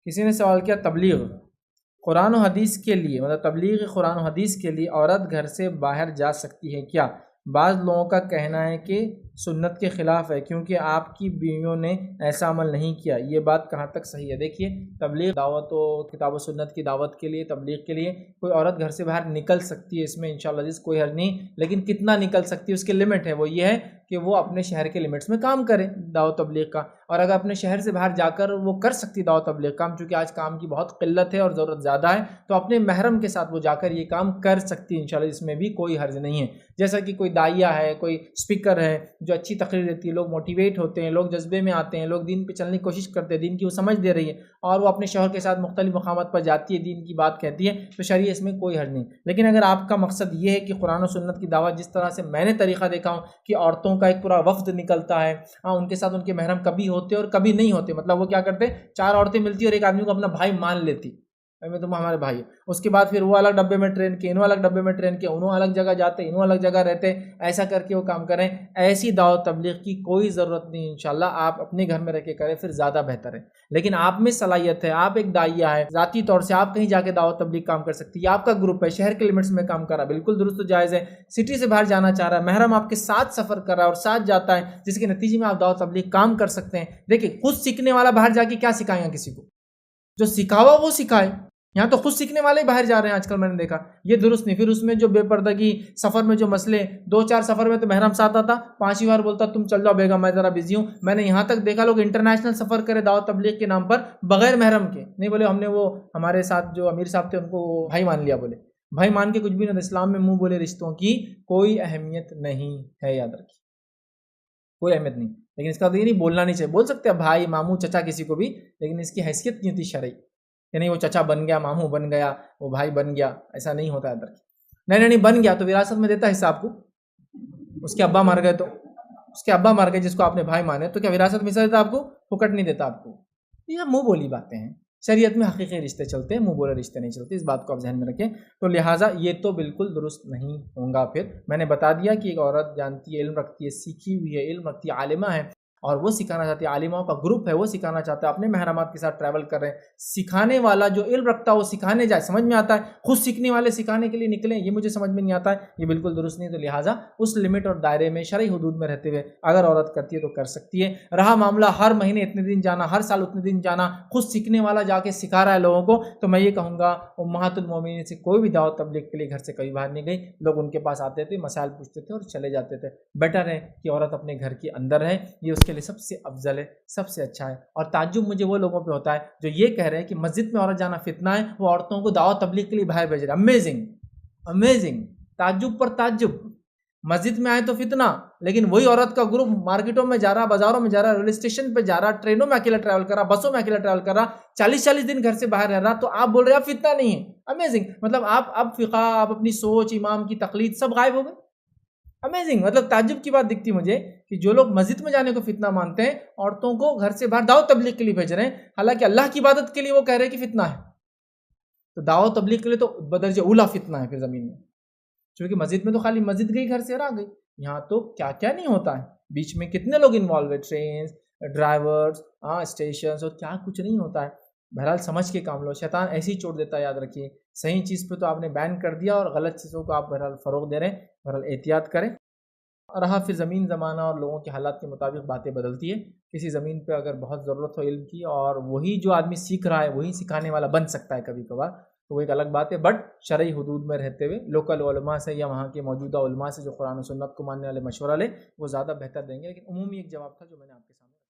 کسی نے سوال کیا تبلیغ قرآن و حدیث کے لیے، مطلب تبلیغ قرآن و حدیث کے لیے عورت گھر سے باہر جا سکتی ہے کیا؟ بعض لوگوں کا کہنا ہے کہ سنت کے خلاف ہے کیونکہ آپ کی بیویوں نے ایسا عمل نہیں کیا، یہ بات کہاں تک صحیح ہے؟ دیکھیے، تبلیغ دعوت و کتاب و سنت کی دعوت کے لیے، تبلیغ کے لیے کوئی عورت گھر سے باہر نکل سکتی ہے، اس میں انشاءاللہ عزیز کوئی حرج نہیں، لیکن کتنا نکل سکتی ہے اس کے لمٹ ہے، وہ یہ ہے کہ وہ اپنے شہر کے لمٹس میں کام کرے دعوت تبلیغ کا، اور اگر اپنے شہر سے باہر جا کر وہ کر سکتی دعوت تبلیغ کام، چونکہ آج کام کی بہت قلت ہے اور ضرورت زیادہ ہے، تو اپنے محرم کے ساتھ وہ جا کر یہ کام کر سکتی ہے انشاءاللہ، اس میں بھی کوئی حرج نہیں ہے۔ جیسا کہ کوئی داعیہ ہے، کوئی اسپیکر ہے جو اچھی تقریر دیتی ہے، لوگ موٹیویٹ ہوتے ہیں، لوگ جذبے میں آتے ہیں، لوگ دین پہ چلنے کی کوشش کرتے ہیں، دین کی وہ سمجھ دے رہی ہے اور وہ اپنے شوہر کے ساتھ مختلف مقامات پر جاتی ہے، دین کی بات کہتی ہے، تو شریعہ اس میں کوئی حرج نہیں۔ لیکن اگر آپ کا مقصد یہ ہے کہ قرآن و سنت کی دعوت، جس طرح سے میں نے طریقہ دیکھا ہوں کہ عورتوں کا ایک پورا وفد نکلتا ہے، ان کے ساتھ ان کے محرم کبھی ہوتے اور کبھی نہیں ہوتے، مطلب وہ کیا کرتے، 4 عورتیں ملتی اور ایک آدمی کو اپنا بھائی مان لیتی، میں تم ہمارے بھائی، اس کے بعد پھر وہ الگ ڈبے میں ٹرین کے، انہوں الگ ڈبے میں ٹرین کے، انہوں الگ جگہ جاتے، انہوں الگ جگہ رہتے، ایسا کر کے وہ کام کریں، ایسی دعوت تبلیغ کی کوئی ضرورت نہیں انشاءاللہ، آپ اپنے گھر میں رہ کے کریں پھر زیادہ بہتر ہے۔ لیکن آپ میں صلاحیت ہے، آپ ایک داعیہ ہے، ذاتی طور سے آپ کہیں جا کے دعوت تبلیغ کام کر سکتی ہے، آپ کا گروپ ہے، شہر کے لمٹس میں کام کر رہا ہے، بالکل درست و جائز ہے، سٹی سے باہر جانا چاہ رہا ہے، محرم آپ کے ساتھ سفر کر رہا ہے اور ساتھ جاتا ہے، جس کے نتیجے میں آپ دعوت تبلیغ کام کر سکتے ہیں۔ دیکھیں، خود سیکھنے والا باہر جا کے کیا سکھائے گا کسی کو؟ جو سکھا ہوا وہ سکھائے، یہاں تو خود سیکھنے والے باہر جا رہے ہیں آج کل، میں نے دیکھا، یہ درست نہیں۔ پھر اس میں جو بے پردگی، سفر میں جو مسئلے، 2-4 سفر میں تو محرم ساتھ آتا، 5ویں بار بولتا تم چل جاؤ بیگم میں ذرا بزی ہوں۔ میں نے یہاں تک دیکھا لوگ انٹرنیشنل سفر کرے دعوت تبلیغ کے نام پر بغیر محرم کے، نہیں بولے ہم نے وہ ہمارے ساتھ جو امیر صاحب تھے ان کو بھائی مان لیا، بولے بھائی مان کے کچھ بھی نہیں، اسلام میں منہ بولے رشتوں کی کوئی اہمیت نہیں ہے، یاد رکھیے، کوئی اہمیت نہیں۔ لیکن اس کا یہ نہیں بولنا نہیں چاہیے، بول سکتے ہیں بھائی، ماموں، چچا کسی کو بھی، لیکن اس کی حیثیت نہیں ہوتی شرعی کہ نہیں وہ چچا بن گیا، ماموں بن گیا، وہ بھائی بن گیا، ایسا نہیں ہوتا ہے۔ نہیں بن گیا تو وراثت میں دیتا حصہ آپ کو، اس کے ابا مر گئے تو، اس کے ابا مر گئے جس کو آپ نے بھائی مانے تو کیا وراثت میں حصہ دیتا آپ کو؟ پھکٹ نہیں دیتا آپ کو۔ یہ منہ بولی باتیں ہیں، شریعت میں حقیقی رشتے چلتے ہیں، منہ بولے رشتے نہیں چلتے، اس بات کو آپ ذہن میں رکھیں۔ تو لہٰذا یہ تو بالکل درست نہیں ہوگا۔ پھر میں نے بتا دیا کہ ایک عورت جانتی ہے، علم رکھتی ہے، سیکھی ہوئی ہے، علم رکھتی ہے، عالمہ ہے، اور وہ سکھانا چاہتی ہے، عالموں کا گروپ ہے وہ سکھانا چاہتا ہے، اپنے محرمات کے ساتھ ٹریول کر رہے ہیں، سکھانے والا جو علم رکھتا ہے وہ سکھانے جائے، سمجھ میں آتا ہے، خود سیکھنے والے سکھانے کے لیے نکلیں، یہ مجھے سمجھ میں نہیں آتا ہے، یہ بالکل درست نہیں۔ تو لہٰذا اس لمٹ اور دائرے میں، شرعی حدود میں رہتے ہوئے اگر عورت کرتی ہے تو کر سکتی ہے۔ رہا معاملہ ہر مہینے اتنے دن جانا، ہر سال اتنے دن جانا، خود سیکھنے والا جا کے سکھا رہا ہے لوگوں کو، تو میں یہ کہوں گا امہات المومنین سے کوئی بھی دعوت تبلیغ کے لیے گھر سے کبھی باہر نہیں گئی، لوگ ان کے پاس آتے تھے، مسائل پوچھتے تھے اور چلے جاتے تھے۔ بیٹر ہے کہ عورت اپنے گھر کے اندر رہے، یہ اس کے لیے سب سے افضل ہے، سب سے اچھا ہے۔ اور تعجب مجھے وہ لوگوں پہ ہوتا ہے جو یہ کہہ رہے ہیں کہ مسجد میں عورت جانا فتنہ ہے، وہ عورتوں کو دعوت تبلیغ کے لیے باہر بھیج رہے ہیں۔ امیزنگ، تعجب پر تعجب، مسجد میں آئے تو فتنہ، لیکن وہی عورت کا گروپ مارکیٹوں میں جا رہا، بازاروں میں جا رہا، ریلوے اسٹیشن پہ جا رہا، ٹرینوں میں اکیلا ٹریول کر رہا، بسوں میں اکیلا ٹریول کر رہا، 40 دن گھر سے باہر رہ رہا، تو آپ بول رہے ہیں فتنہ نہیں ہے۔ امیزنگ، مطلب آپ اب فقہ، آپ اپنی سوچ، امام کی تقلید سب غائب ہو گئے۔ امیزنگ، مطلب تعجب کی بات دکھتی مجھے کہ جو لوگ مسجد میں جانے کو فتنہ مانتے ہیں، عورتوں کو گھر سے باہر دعوت تبلیغ کے لیے بھیج رہے ہیں، حالانکہ اللہ کی عبادت کے لیے وہ کہہ رہے ہیں کہ فتنہ ہے۔ تو دعوت تبلیغ کے لیے تو بدرجہ اولا فتنہ ہے پھر زمین میں، کیونکہ مسجد میں تو خالی مسجد گئی، گھر سے آ گئی، یہاں تو کیا کیا نہیں ہوتا ہے، بیچ میں کتنے لوگ انوالو ہے، ٹرینز، ڈرائیورز، اسٹیشنز، اور کیا کچھ نہیں ہوتا ہے۔ بہرحال سمجھ کے کام لو، شیطان ایسے ہی چھوڑ دیتا ہے، یاد رکھیے۔ صحیح چیز پہ تو آپ نے بین کر دیا اور غلط چیزوں کو آپ بہرحال فروغ دے رہے ہیں، بہرحال احتیاط کریں۔ رہا پھر زمین زمانہ اور لوگوں کے حالات کے مطابق باتیں بدلتی ہے، کسی زمین پہ اگر بہت ضرورت ہو علم کی اور وہی جو آدمی سیکھ رہا ہے وہی سکھانے والا بن سکتا ہے کبھی کبھار، تو وہ ایک الگ بات ہے، بٹ شرعی حدود میں رہتے ہوئے لوکل علماء سے یا وہاں کے موجودہ علماء سے جو قرآن و سنت کو ماننے والے مشورہ لے، وہ زیادہ بہتر دیں گے۔ لیکن عمومی ایک جواب تھا جو میں نے آپ کے سامنے